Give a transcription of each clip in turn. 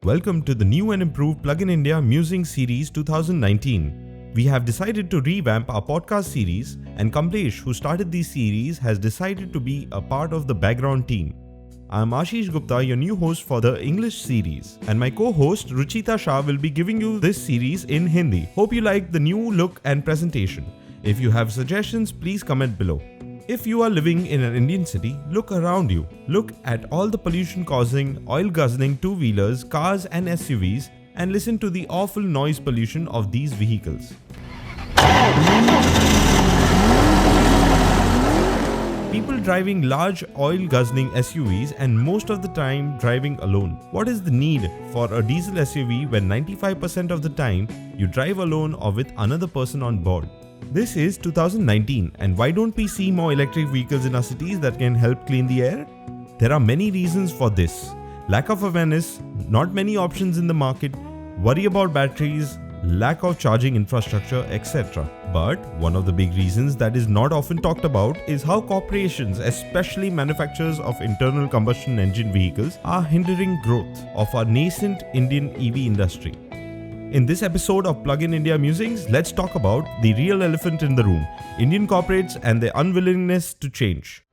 Welcome to the new and improved PluginIndia Musings Series 2019. We have decided to revamp our podcast series, and Kamlesh, who started this series, has decided to be a part of the background team. I am Ashish Gupta, your new host for the English series, and my co-host Ruchita Shah will be giving you this series in Hindi. Hope you like the new look and presentation. If you have suggestions, please comment below. If you are living in an Indian city, look around you. Look at all the pollution-causing, oil-guzzling two-wheelers, cars and SUVs, and listen to the awful noise pollution of these vehicles. People driving large oil-guzzling SUVs and most of the time driving alone. What is the need for a diesel SUV when 95% of the time you drive alone or with another person on board? This is 2019, and why don't we see more electric vehicles in our cities that can help clean the air? There are many reasons for this. Lack of awareness, not many options in the market, worry about batteries, lack of charging infrastructure, etc. But one of the big reasons that is not often talked about is how corporations, especially manufacturers of internal combustion engine vehicles, are hindering growth of our nascent Indian EV industry. In this episode of PluginIndia Musings, let's talk about the real elephant in the room, Indian corporates and their unwillingness to change.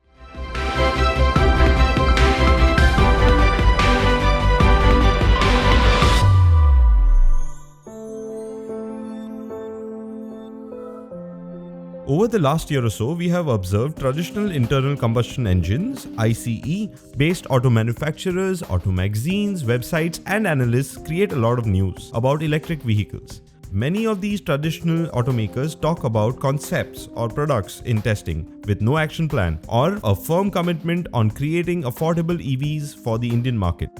Over the last year or so, we have observed traditional internal combustion engines, ICE, based auto manufacturers, auto magazines, websites and analysts create a lot of news about electric vehicles. Many of these traditional automakers talk about concepts or products in testing with no action plan or a firm commitment on creating affordable EVs for the Indian market.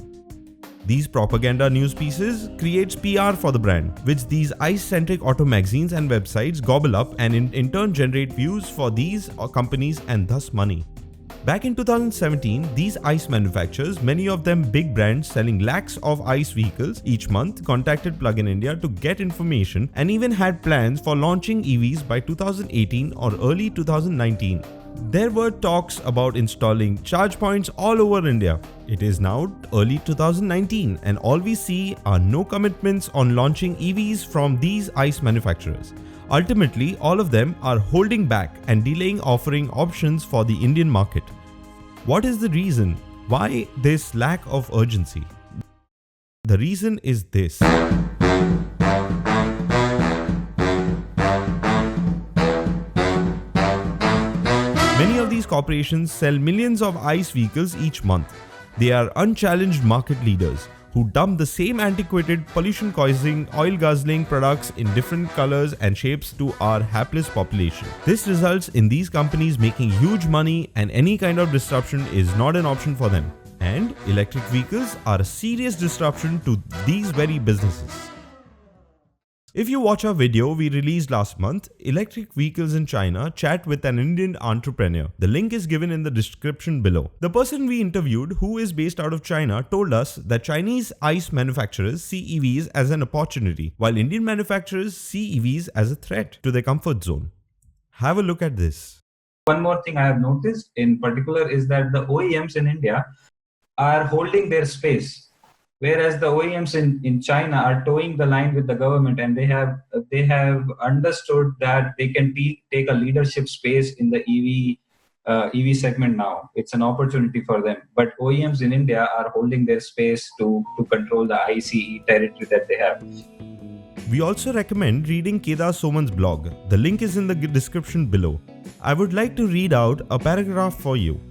These propaganda news pieces creates PR for the brand, which these ICE-centric auto magazines and websites gobble up and in turn generate views for these companies and thus money. Back in 2017, these ICE manufacturers, many of them big brands selling lakhs of ICE vehicles each month, contacted PluginIndia to get information and even had plans for launching EVs by 2018 or early 2019. There were talks about installing charge points all over India. It is now early 2019 and all we see are no commitments on launching EVs from these ICE manufacturers. Ultimately, all of them are holding back and delaying offering options for the Indian market. What is the reason? Why this lack of urgency? The reason is this. Many of these corporations sell millions of ICE vehicles each month. They are unchallenged market leaders who dump the same antiquated, pollution-causing, oil-guzzling products in different colors and shapes to our hapless population. This results in these companies making huge money, and any kind of disruption is not an option for them. And electric vehicles are a serious disruption to these very businesses. If you watch our video we released last month, Electric Vehicles in China, chat with an Indian entrepreneur. The link is given in the description below. The person we interviewed, who is based out of China, told us that Chinese ICE manufacturers see EVs as an opportunity, while Indian manufacturers see EVs as a threat to their comfort zone. Have a look at this. One more thing I have noticed in particular is that the OEMs in India are holding their space, whereas the OEMs in China are towing the line with the government, and they have understood that they can take a leadership space in the EV segment now. It's an opportunity for them. But OEMs in India are holding their space to control the ICE territory that they have. We also recommend reading Kedar Soman's blog. The link is in the description below. I would like to read out a paragraph for you.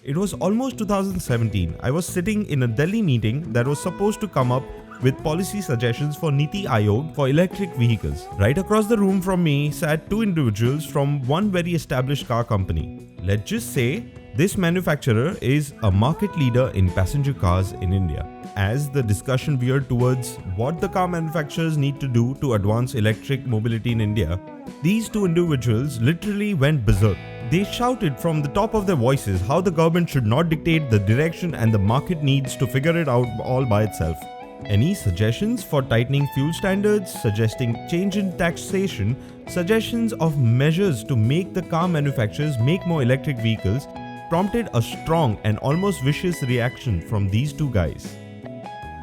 It was almost 2017. I was sitting in a Delhi meeting that was supposed to come up with policy suggestions for Niti Aayog for electric vehicles. Right across the room from me sat two individuals from one very established car company. Let's just say this manufacturer is a market leader in passenger cars in India. As the discussion veered towards what the car manufacturers need to do to advance electric mobility in India, these two individuals literally went berserk. They shouted from the top of their voices how the government should not dictate the direction and the market needs to figure it out all by itself. Any suggestions for tightening fuel standards, suggesting change in taxation, suggestions of measures to make the car manufacturers make more electric vehicles prompted a strong and almost vicious reaction from these two guys.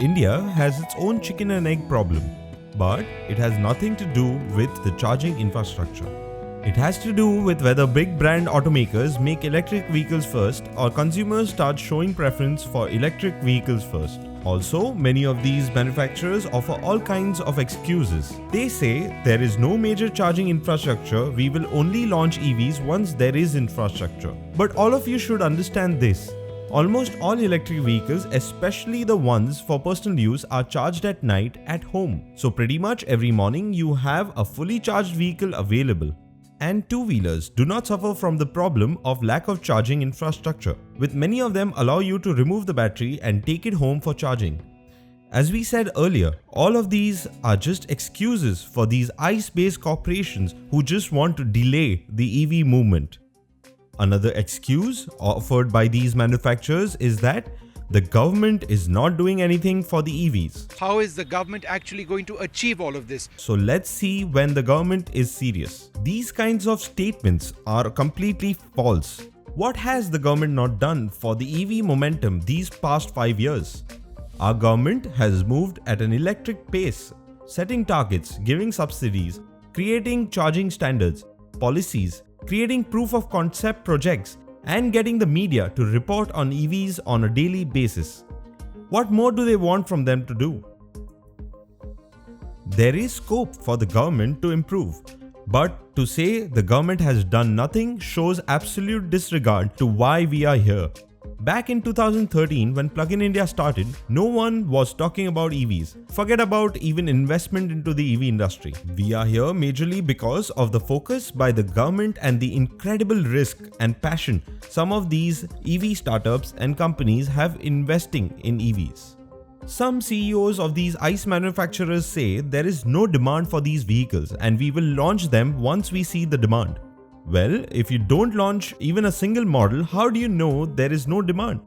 India has its own chicken and egg problem, but it has nothing to do with the charging infrastructure. It has to do with whether big brand automakers make electric vehicles first or consumers start showing preference for electric vehicles first. Also, many of these manufacturers offer all kinds of excuses. They say there is no major charging infrastructure, we will only launch EVs once there is infrastructure. But all of you should understand this. Almost all electric vehicles, especially the ones for personal use, are charged at night at home. So pretty much every morning you have a fully charged vehicle available. And two-wheelers do not suffer from the problem of lack of charging infrastructure, with many of them allow you to remove the battery and take it home for charging. As we said earlier, all of these are just excuses for these ICE-based corporations who just want to delay the EV movement. Another excuse offered by these manufacturers is that the government is not doing anything for the EVs. How is the government actually going to achieve all of this? So let's see when the government is serious. These kinds of statements are completely false. What has the government not done for the EV momentum these past 5 years? Our government has moved at an electric pace, setting targets, giving subsidies, creating charging standards, policies, creating proof of concept projects, and getting the media to report on EVs on a daily basis. What more do they want from them to do? There is scope for the government to improve, but to say the government has done nothing shows absolute disregard to why we are here. Back in 2013, when PluginIndia started, no one was talking about EVs. Forget about even investment into the EV industry. We are here majorly because of the focus by the government and the incredible risk and passion some of these EV startups and companies have investing in EVs. Some CEOs of these ICE manufacturers say there is no demand for these vehicles and we will launch them once we see the demand. Well, if you don't launch even a single model, how do you know there is no demand?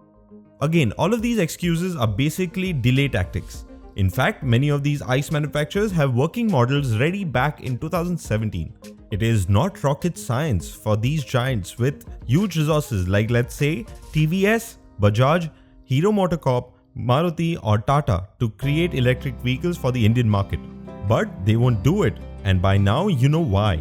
Again, all of these excuses are basically delay tactics. In fact, many of these ICE manufacturers have working models ready back in 2017. It is not rocket science for these giants with huge resources like, let's say, TVS, Bajaj, Hero MotoCorp, Maruti or Tata to create electric vehicles for the Indian market. But they won't do it, and by now you know why.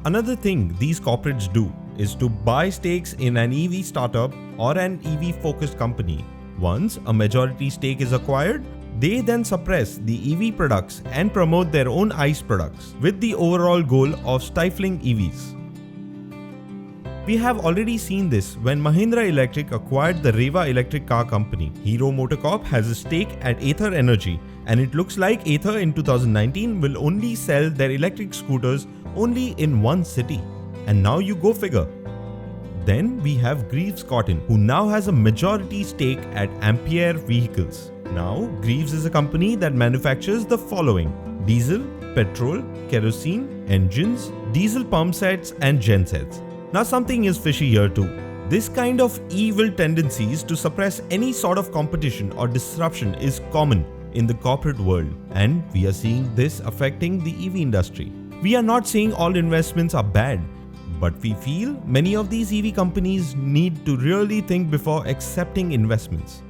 Another thing these corporates do is to buy stakes in an EV startup or an EV-focused company. Once a majority stake is acquired, they then suppress the EV products and promote their own ICE products with the overall goal of stifling EVs. We have already seen this when Mahindra Electric acquired the Reva electric car company. Hero MotoCorp has a stake at Ather Energy, and it looks like Ather in 2019 will only sell their electric scooters only in one city. And now you go figure. Then we have Greaves Cotton, who now has a majority stake at Ampere Vehicles. Now, Greaves is a company that manufactures the following: diesel, petrol, kerosene, engines, diesel pump sets and gensets. Now something is fishy here too. This kind of evil tendencies to suppress any sort of competition or disruption is common in the corporate world, and we are seeing this affecting the EV industry. We are not saying all investments are bad, but we feel many of these EV companies need to really think before accepting investments.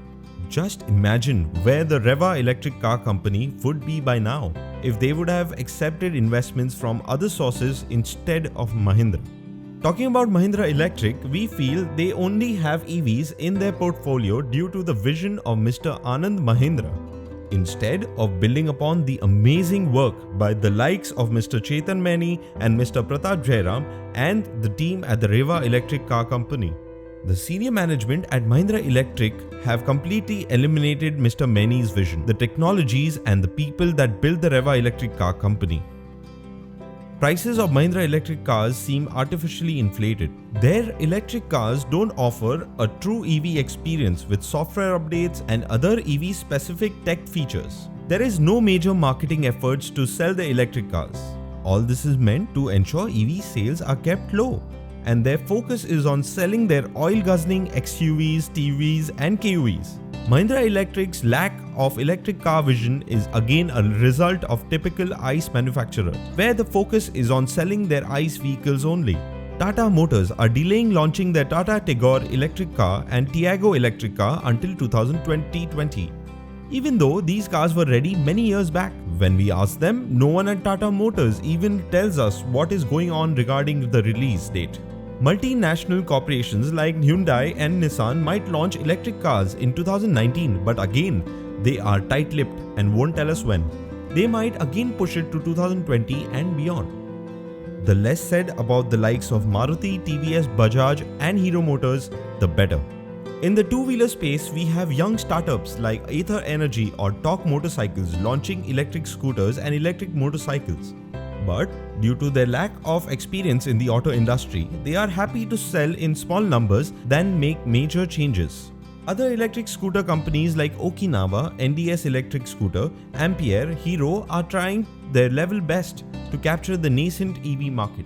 Just imagine where the Reva electric car company would be by now if they would have accepted investments from other sources instead of Mahindra. Talking about Mahindra Electric, we feel they only have EVs in their portfolio due to the vision of Mr. Anand Mahindra, instead of building upon the amazing work by the likes of Mr. Chetan Maini and Mr. Pratap Jairam and the team at the Reva electric car company. The senior management at Mahindra Electric have completely eliminated Mr. Maini's vision, the technologies and the people that built the Reva electric car company. Prices of Mahindra electric cars seem artificially inflated. Their electric cars don't offer a true EV experience with software updates and other EV specific tech features. There is no major marketing efforts to sell the electric cars. All this is meant to ensure EV sales are kept low, and their focus is on selling their oil-guzzling XUVs, TVs and KUVs. Mahindra Electric's lack of electric car vision is again a result of typical ICE manufacturer, where the focus is on selling their ICE vehicles only. Tata Motors are delaying launching their Tata Tigor electric car and Tiago electric car until 2020. Even though these cars were ready many years back. When we ask them, no one at Tata Motors even tells us what is going on regarding the release date. Multinational corporations like Hyundai and Nissan might launch electric cars in 2019, but again, they are tight-lipped and won't tell us when. They might again push it to 2020 and beyond. The less said about the likes of Maruti, TVS, Bajaj and Hero Motors, the better. In the two-wheeler space, we have young startups like Ather Energy or Torque Motorcycles launching electric scooters and electric motorcycles. But due to their lack of experience in the auto industry, they are happy to sell in small numbers than make major changes. Other electric scooter companies like Okinawa, NDS Electric Scooter, Ampere, Hero are trying their level best to capture the nascent EV market.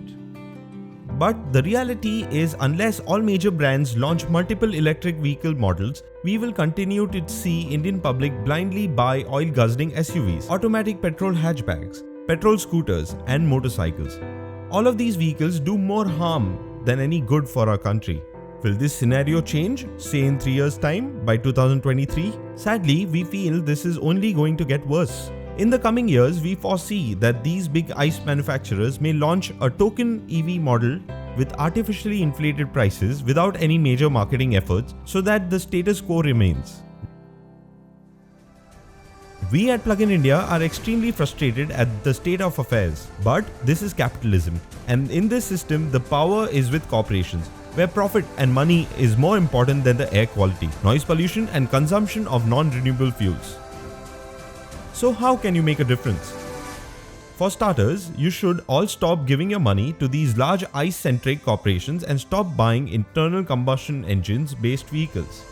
But the reality is, unless all major brands launch multiple electric vehicle models, we will continue to see Indian public blindly buy oil-guzzling SUVs, automatic petrol hatchbacks, petrol scooters and motorcycles. All of these vehicles do more harm than any good for our country. Will this scenario change, say in 3 years' time, by 2023? Sadly, we feel this is only going to get worse. In the coming years, we foresee that these big ICE manufacturers may launch a token EV model with artificially inflated prices without any major marketing efforts so that the status quo remains. We at Plug in India are extremely frustrated at the state of affairs, but this is capitalism, and in this system, the power is with corporations, where profit and money is more important than the air quality, noise pollution and consumption of non-renewable fuels. So how can you make a difference? For starters, you should all stop giving your money to these large ICE-centric corporations and stop buying internal combustion engines based vehicles.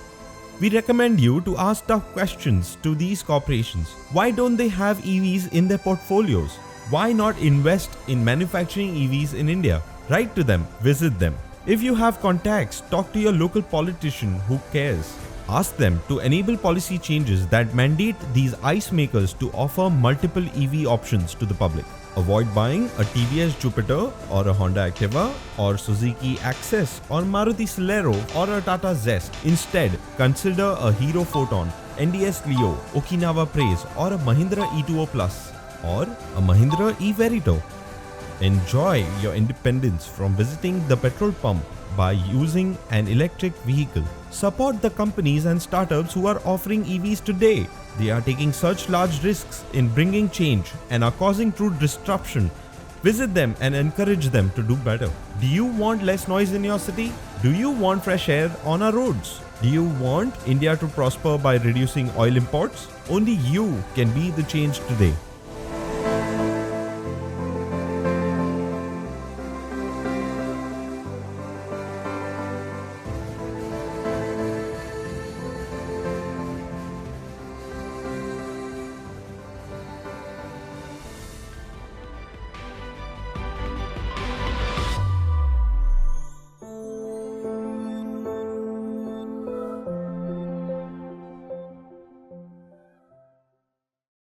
We recommend you to ask tough questions to these corporations. Why don't they have EVs in their portfolios? Why not invest in manufacturing EVs in India? Write to them, visit them. If you have contacts, talk to your local politician who cares. Ask them to enable policy changes that mandate these ICE makers to offer multiple EV options to the public. Avoid buying a TVS Jupiter or a Honda Activa or Suzuki Access or Maruti Celerio or a Tata Zest. Instead, consider a Hero Photon, NDS Leo, Okinawa Praise or a Mahindra E2O Plus or a Mahindra E-Verito. Enjoy your independence from visiting the petrol pump by using an electric vehicle. Support the companies and startups who are offering EVs today. They are taking such large risks in bringing change and are causing true disruption. Visit them and encourage them to do better. Do you want less noise in your city? Do you want fresh air on our roads? Do you want India to prosper by reducing oil imports? Only you can be the change today.